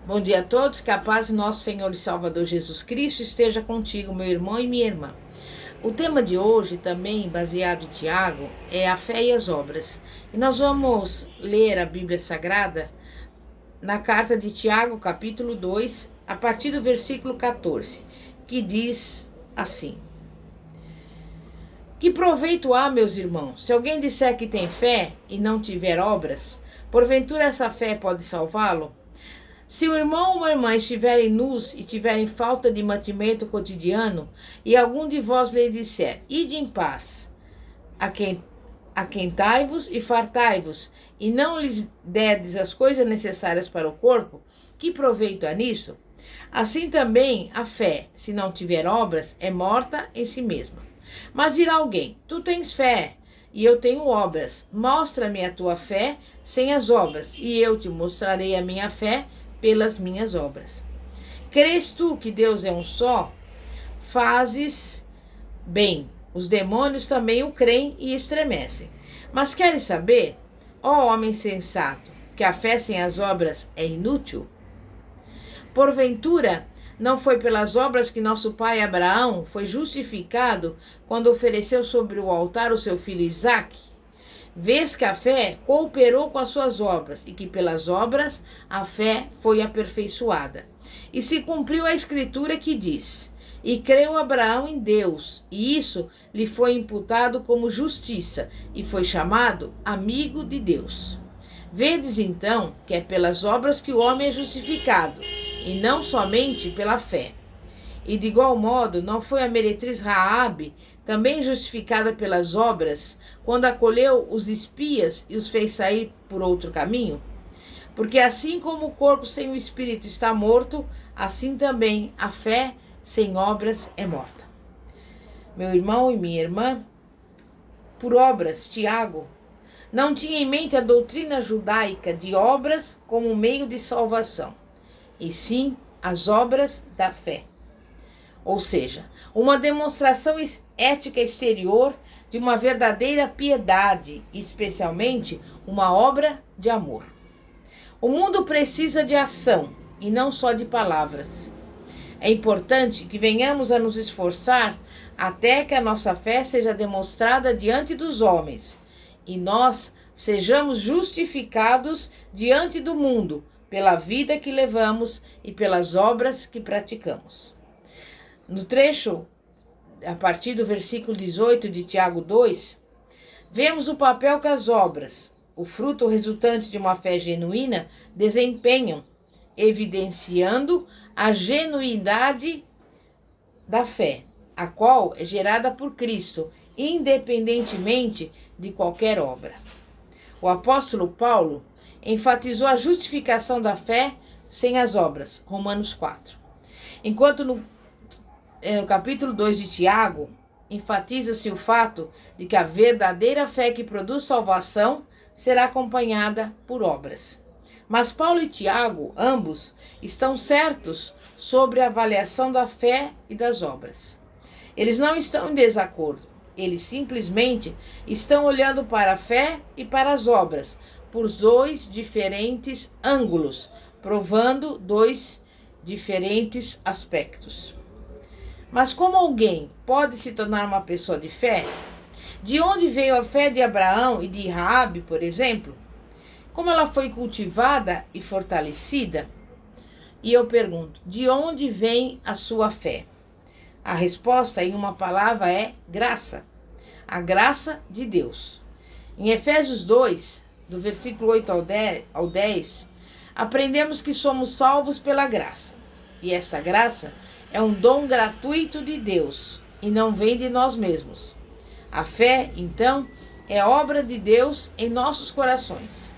Bom dia a todos, que a paz de nosso Senhor e Salvador Jesus Cristo esteja contigo, meu irmão e minha irmã. O tema de hoje, também baseado em Tiago, é a fé e as obras. E nós vamos ler a Bíblia Sagrada na carta de Tiago, capítulo 2, a partir do versículo 14, que diz assim: Que proveito há, meus irmãos, se alguém disser que tem fé e não tiver obras? Porventura essa fé pode salvá-lo? Se o irmão ou a irmã estiverem nus e tiverem falta de mantimento cotidiano, e algum de vós lhe disser, ide em paz, aquentai-vos e fartai-vos, e não lhes derdes as coisas necessárias para o corpo, que proveito há nisso? Assim também a fé, se não tiver obras, é morta em si mesma. Mas dirá alguém, tu tens fé, e eu tenho obras. Mostra-me a tua fé sem as obras, e eu te mostrarei a minha fé pelas minhas obras. Crês tu que Deus é um só? Fazes bem. Os demônios também o creem e estremecem. Mas queres saber, ó homem sensato, que a fé sem as obras é inútil? Porventura, não foi pelas obras que nosso pai Abraão foi justificado quando ofereceu sobre o altar o seu filho Isaque? Vês que a fé cooperou com as suas obras e que pelas obras a fé foi aperfeiçoada. E se cumpriu a escritura que diz, e creu Abraão em Deus, e isso lhe foi imputado como justiça, e foi chamado amigo de Deus. Vedes então que é pelas obras que o homem é justificado, e não somente pela fé. E de igual modo, não foi a meretriz Raabe, também justificada pelas obras, quando acolheu os espias e os fez sair por outro caminho? Porque assim como o corpo sem o espírito está morto, assim também a fé sem obras é morta. Meu irmão e minha irmã, por obras, Tiago não tinha em mente a doutrina judaica de obras como meio de salvação, e sim as obras da fé. Ou seja, uma demonstração ética exterior de uma verdadeira piedade, especialmente uma obra de amor. O mundo precisa de ação e não só de palavras. É importante que venhamos a nos esforçar até que a nossa fé seja demonstrada diante dos homens e nós sejamos justificados diante do mundo pela vida que levamos e pelas obras que praticamos. No trecho, a partir do versículo 18 de Tiago 2, vemos o papel que as obras, o fruto resultante de uma fé genuína, desempenham, evidenciando a genuidade da fé, a qual é gerada por Cristo, independentemente de qualquer obra. O apóstolo Paulo enfatizou a justificação da fé sem as obras, Romanos 4. Enquanto no capítulo 2 de Tiago, enfatiza-se o fato de que a verdadeira fé que produz salvação será acompanhada por obras. Mas Paulo e Tiago, ambos, estão certos sobre a avaliação da fé e das obras. Eles não estão em desacordo, eles simplesmente estão olhando para a fé e para as obras por dois diferentes ângulos, provando dois diferentes aspectos. Mas como alguém pode se tornar uma pessoa de fé? De onde veio a fé de Abraão e de Raabe, por exemplo? Como ela foi cultivada e fortalecida? E eu pergunto, de onde vem a sua fé? A resposta em uma palavra é graça. A graça de Deus. Em Efésios 2, do versículo 8 ao 10, aprendemos que somos salvos pela graça. E esta graça é um dom gratuito de Deus e não vem de nós mesmos. A fé, então, é obra de Deus em nossos corações.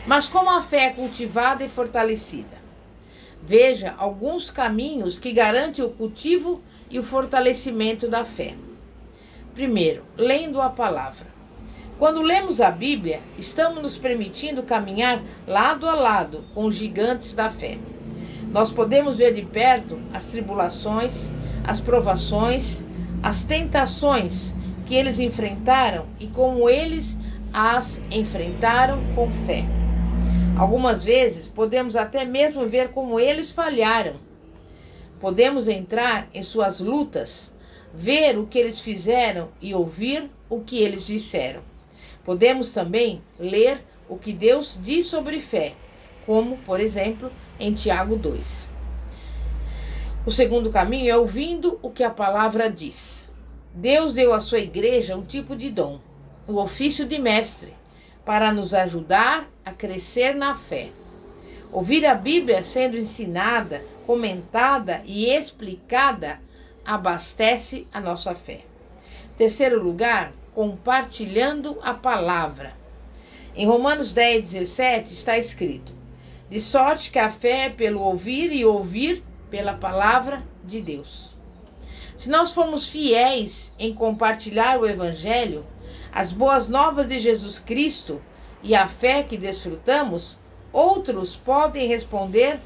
Mas como a fé é cultivada e fortalecida? Veja alguns caminhos que garantem o cultivo e o fortalecimento da fé. Primeiro, lendo a palavra. Quando lemos a Bíblia, estamos nos permitindo caminhar lado a lado com os gigantes da fé. Nós podemos ver de perto as tribulações, as provações, as tentações que eles enfrentaram e como eles as enfrentaram com fé. Algumas vezes podemos até mesmo ver como eles falharam. Podemos entrar em suas lutas, ver o que eles fizeram e ouvir o que eles disseram. Podemos também ler o que Deus diz sobre fé, como, por exemplo, em Tiago 2. O segundo caminho é ouvindo o que a palavra diz. Deus deu à sua igreja um tipo de dom, o ofício de mestre, para nos ajudar a crescer na fé. Ouvir a Bíblia sendo ensinada, comentada e explicada abastece a nossa fé. Terceiro lugar, compartilhando a palavra. Em Romanos 10:17 está escrito: de sorte que a fé é pelo ouvir e ouvir pela palavra de Deus. Se nós formos fiéis em compartilhar o Evangelho, as boas novas de Jesus Cristo e a fé que desfrutamos, outros podem responder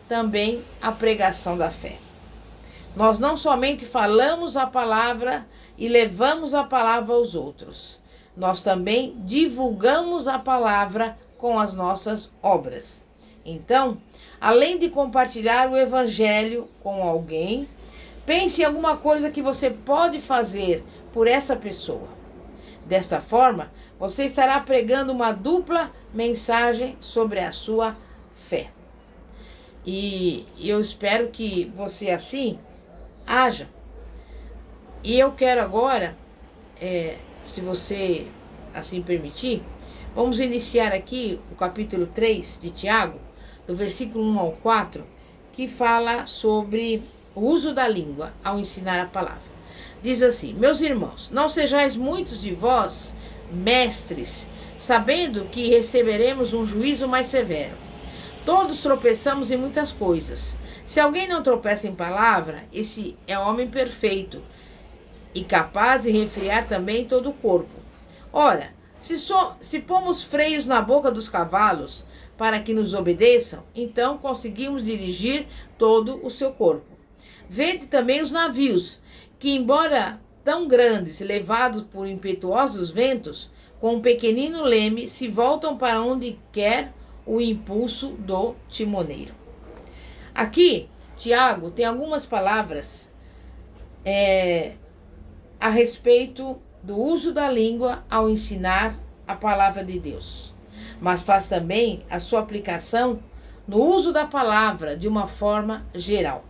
também à pregação da fé. Nós não somente falamos a palavra e levamos a palavra aos outros, nós também divulgamos a palavra com as nossas obras. Então, além de compartilhar o Evangelho com alguém, pense em alguma coisa que você pode fazer por essa pessoa. Desta forma, você estará pregando uma dupla mensagem sobre a sua fé. E eu espero que você assim haja. E eu quero agora, se você assim permitir, vamos iniciar aqui o capítulo 3 de Tiago, do versículo 1 ao 4, que fala sobre o uso da língua ao ensinar a palavra. Diz assim: meus irmãos, não sejais muitos de vós mestres, sabendo que receberemos um juízo mais severo. Todos tropeçamos em muitas coisas. Se alguém não tropeça em palavra, esse é homem perfeito e capaz de refrear também todo o corpo. Ora, se pomos freios na boca dos cavalos para que nos obedeçam, então conseguimos dirigir todo o seu corpo. Vede também os navios, que embora tão grandes, levados por impetuosos ventos, com um pequenino leme, se voltam para onde quer o impulso do timoneiro. Aqui, Tiago tem algumas palavras a respeito do uso da língua ao ensinar a palavra de Deus, mas faz também a sua aplicação no uso da palavra de uma forma geral.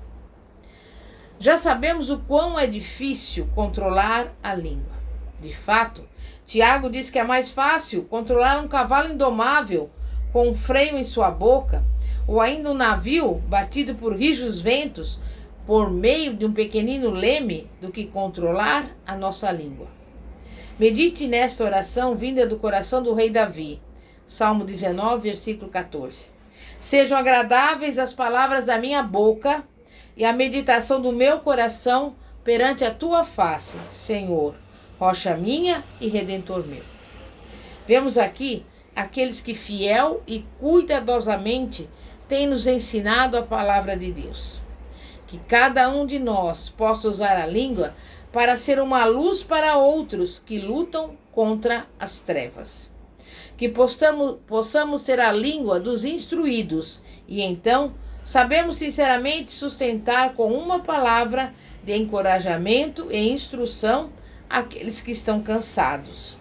Já sabemos o quão é difícil controlar a língua. De fato, Tiago diz que é mais fácil controlar um cavalo indomável com um freio em sua boca, ou ainda um navio batido por rijos ventos por meio de um pequenino leme, do que controlar a nossa língua. Medite nesta oração vinda do coração do rei Davi. Salmo 19, versículo 14. Sejam agradáveis as palavras da minha boca e a meditação do meu coração perante a tua face, Senhor, rocha minha e redentor meu. Vemos aqui aqueles que fiel e cuidadosamente têm nos ensinado a palavra de Deus. Que cada um de nós possa usar a língua para ser uma luz para outros que lutam contra as trevas. Que possamos ter a língua dos instruídos e então sabemos sinceramente sustentar com uma palavra de encorajamento e instrução aqueles que estão cansados.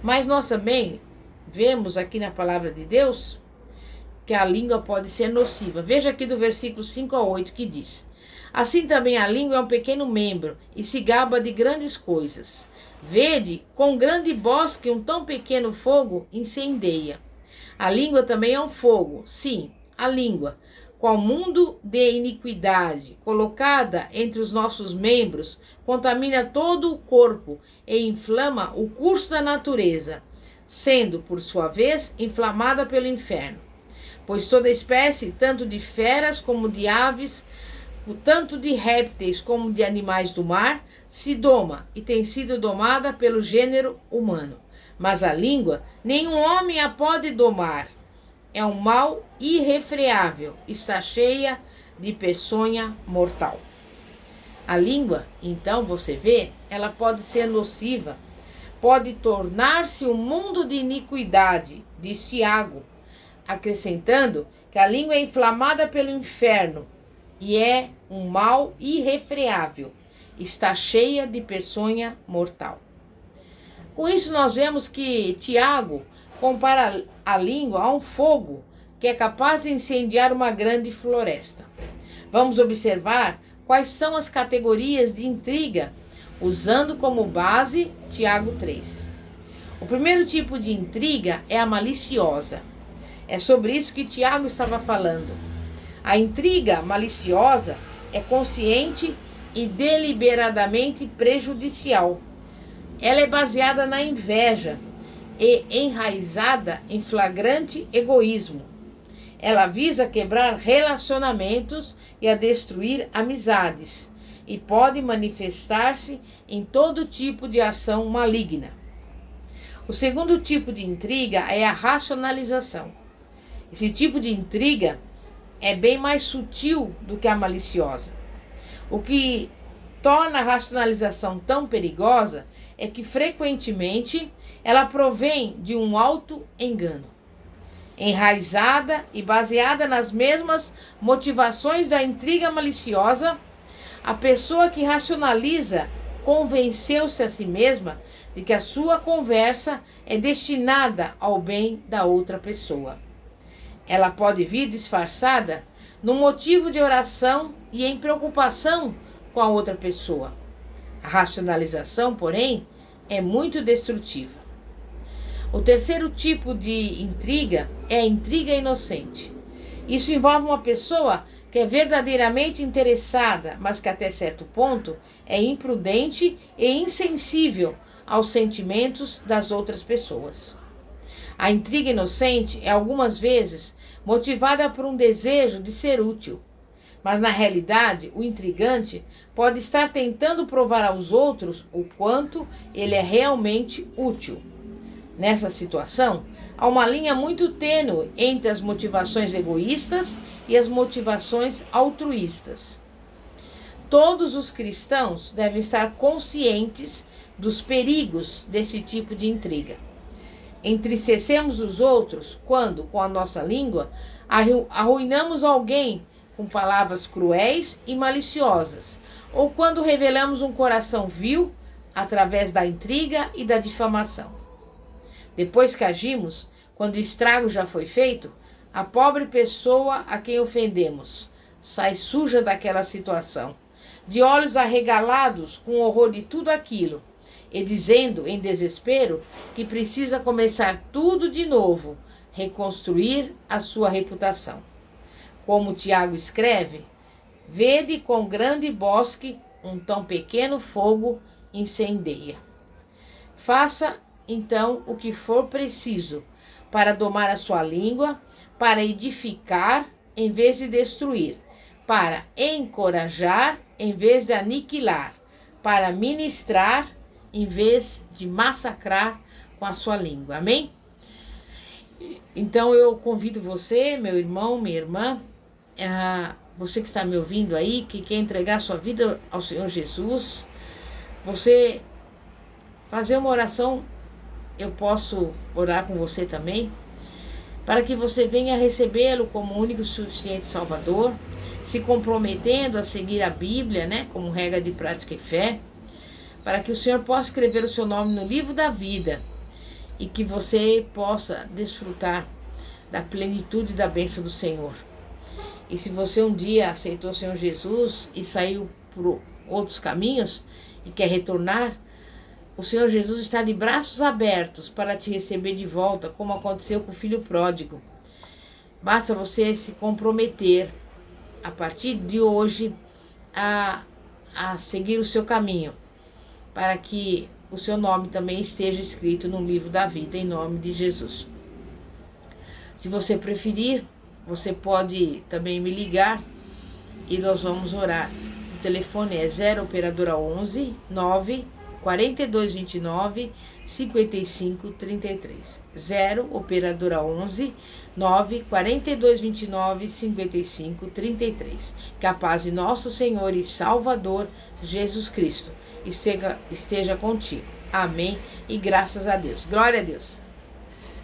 Mas nós também vemos aqui na palavra de Deus que a língua pode ser nociva. Veja aqui do versículo 5 a 8 que diz: assim também a língua é um pequeno membro e se gaba de grandes coisas. Vede, com grande bosque um tão pequeno fogo incendeia. A língua também é um fogo, sim, a língua, qual mundo de iniquidade, colocada entre os nossos membros, contamina todo o corpo e inflama o curso da natureza, sendo, por sua vez, inflamada pelo inferno. Pois toda espécie, tanto de feras como de aves, tanto de répteis como de animais do mar, se doma e tem sido domada pelo gênero humano. Mas a língua, nenhum homem a pode domar. É um mal irrefreável, está cheia de peçonha mortal. A língua, então, você vê, ela pode ser nociva, pode tornar-se um mundo de iniquidade, diz Tiago, acrescentando que a língua é inflamada pelo inferno e é um mal irrefreável, está cheia de peçonha mortal. Com isso nós vemos que Tiago compara a língua a um fogo que é capaz de incendiar uma grande floresta. Vamos observar quais são as categorias de intriga, usando como base Tiago 3. O primeiro tipo de intriga é a maliciosa. É sobre isso que Tiago estava falando. A intriga maliciosa é consciente e deliberadamente prejudicial. Ela é baseada na inveja e enraizada em flagrante egoísmo. Ela visa quebrar relacionamentos e a destruir amizades, e pode manifestar-se em todo tipo de ação maligna. O segundo tipo de intriga é a racionalização. Esse tipo de intriga é bem mais sutil do que a maliciosa. O que torna a racionalização tão perigosa é que frequentemente ela provém de um auto-engano. Enraizada e baseada nas mesmas motivações da intriga maliciosa, a pessoa que racionaliza convenceu-se a si mesma de que a sua conversa é destinada ao bem da outra pessoa. Ela pode vir disfarçada no motivo de oração e em preocupação com a outra pessoa. A racionalização, porém, é muito destrutiva. O terceiro tipo de intriga é a intriga inocente. Isso envolve uma pessoa que é verdadeiramente interessada, mas que até certo ponto é imprudente e insensível aos sentimentos das outras pessoas. A intriga inocente é algumas vezes motivada por um desejo de ser útil, mas na realidade o intrigante pode estar tentando provar aos outros o quanto ele é realmente útil. Nessa situação, há uma linha muito tênue entre as motivações egoístas e as motivações altruístas. Todos os cristãos devem estar conscientes dos perigos desse tipo de intriga. Entristecemos os outros quando, com a nossa língua, arruinamos alguém com palavras cruéis e maliciosas, ou quando revelamos um coração vil através da intriga e da difamação. Depois que agimos, quando o estrago já foi feito, a pobre pessoa a quem ofendemos sai suja daquela situação, de olhos arregalados com horror de tudo aquilo, e dizendo em desespero que precisa começar tudo de novo, reconstruir a sua reputação. Como Tiago escreve, vede com grande bosque um tão pequeno fogo incendeia. Faça então o que for preciso para domar a sua língua, para edificar em vez de destruir, para encorajar em vez de aniquilar, para ministrar em vez de massacrar com a sua língua. Amém? Então eu convido você, meu irmão, minha irmã, você que está me ouvindo aí, que quer entregar sua vida ao Senhor Jesus, você fazer uma oração. Eu posso orar com você também, para que você venha recebê-lo como único e suficiente Salvador, se comprometendo a seguir a Bíblia, como regra de prática e fé, para que o Senhor possa escrever o seu nome no livro da vida e que você possa desfrutar da plenitude da bênção do Senhor. E se você um dia aceitou o Senhor Jesus e saiu por outros caminhos e quer retornar, o Senhor Jesus está de braços abertos para te receber de volta, como aconteceu com o filho pródigo. Basta você se comprometer, a partir de hoje, a seguir o seu caminho, para que o seu nome também esteja escrito no livro da vida, em nome de Jesus. Se você preferir, você pode também me ligar e nós vamos orar. O telefone é 0 operadora 11 9 4229 5533. 0 operadora 11 9 4229 5533. Que a paz de nosso Senhor e Salvador Jesus Cristo esteja contigo. Amém e graças a Deus. Glória a Deus.